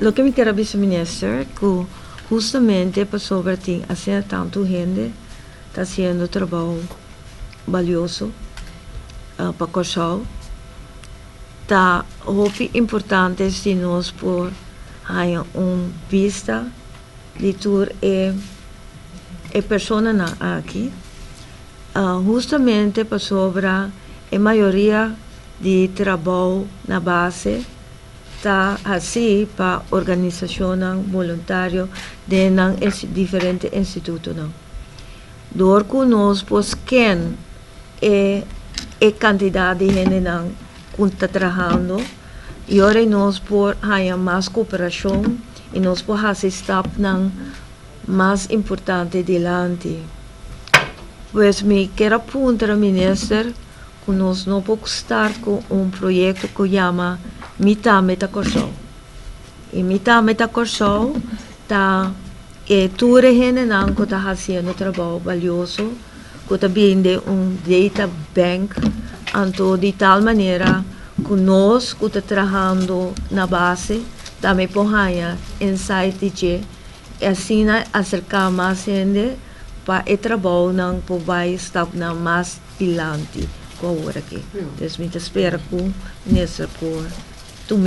Lo que me quero vice-minister, que justamente para sobre assim tanto gente está fazendo trabalho valioso para Corsol. Está muito importante se nós por ter vista de tour e persona aqui. Justamente para sobre a maioria de trabalho na base está assim para organização voluntária de diferentes institutos. Door que nós pues quem é quantidade de gente que está trabalhando e agora nós por ter mais cooperação e nós por fazer step mais importante delante. Pues me quero apontar ao ministro que nós não podemos estar com projeto que chama Mita Corsol. E Mita Corsol está toda a gente que está fazendo trabalho valioso, que está vendo data bank, então de tal maneira que nós que está trabalhando na base também podemos insight de assim acercar mais gente para o trabalho não vai estar mais adiante com agora aqui. Então, me espero que nessa por tu